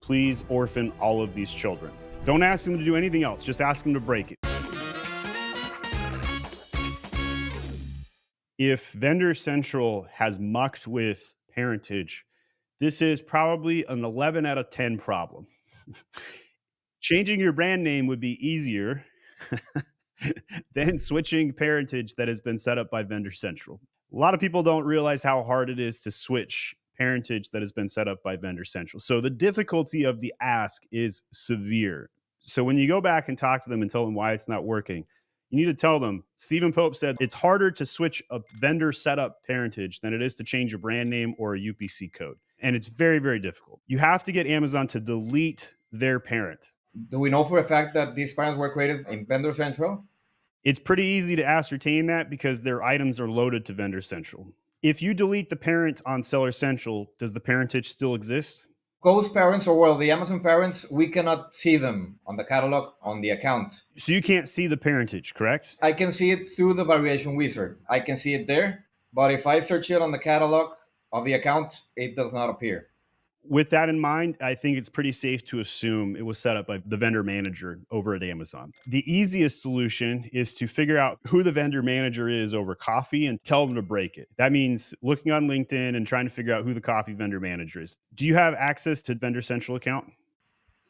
please orphan all of these children. Don't ask them to do anything else, just ask them to break it. If Vendor Central has mucked with Parentage, this is probably an 11 out of 10 problem. Changing your brand name would be easier than switching Parentage that has been set up by Vendor Central. A lot of people don't realize how hard it is to switch Parentage that has been set up by Vendor Central. So the difficulty of the ask is severe. So when you go back and talk to them and tell them why it's not working, you need to tell them, Stephen Pope said it's harder to switch a vendor setup Parentage than it is to change a brand name or a UPC code. And it's very, very difficult. You have to get Amazon to delete their parent. Do we know for a fact that these parents were created in Vendor Central? It's pretty easy to ascertain that because their items are loaded to Vendor Central. If you delete the parent on Seller Central, does the parentage still exist? Those parents, or well, the Amazon parents, we cannot see them on the catalog, on the account. So you can't see the parentage, correct? I can see it through the variation wizard. I can see it there, but if I search it on the catalog of the account, it does not appear. With that in mind, I think it's pretty safe to assume it was set up by the vendor manager over at Amazon. The easiest solution is to figure out who the vendor manager is over coffee and tell them to break it. That means looking on LinkedIn and trying to figure out who the coffee vendor manager is. Do you have access to Vendor Central account?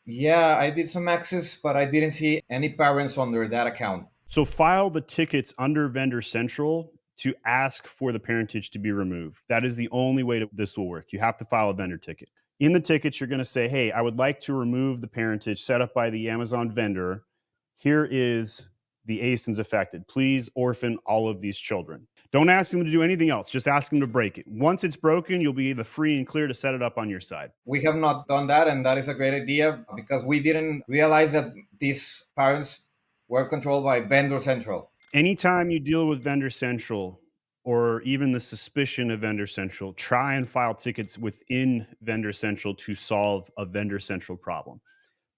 Yeah, I did some access, but I didn't see any parents under that account. So file the tickets under Vendor Central to ask for the parentage to be removed. That is the only way this will work. You have to file a vendor ticket. In the tickets, you're going to say, hey, I would like to remove the parentage set up by the Amazon vendor. Here is the ASINs affected. Please orphan all of these children. Don't ask them to do anything else. Just ask them to break it. Once it's broken, you'll be the free and clear to set it up on your side. We have not done that, and that is a great idea because we didn't realize that these parents were controlled by Vendor Central. Anytime you deal with Vendor Central or even the suspicion of Vendor Central, try and file tickets within Vendor Central to solve a Vendor Central problem.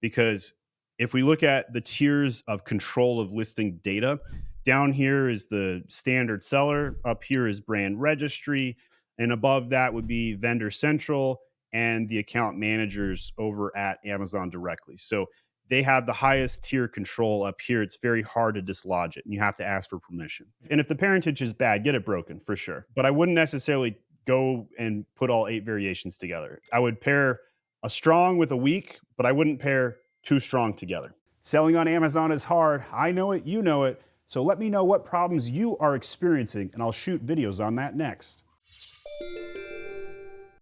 Because if we look at the tiers of control of listing data, down here is the standard seller, up here is brand registry, and above that would be Vendor Central and the account managers over at Amazon directly. So they have the highest tier control up here. It's very hard to dislodge it, and you have to ask for permission. And if the parentage is bad, get it broken for sure. But I wouldn't necessarily go and put all 8 variations together. I would pair a strong with a weak, but I wouldn't pair 2 strong together. Selling on Amazon is hard. I know it, you know it. So let me know what problems you are experiencing, and I'll shoot videos on that next.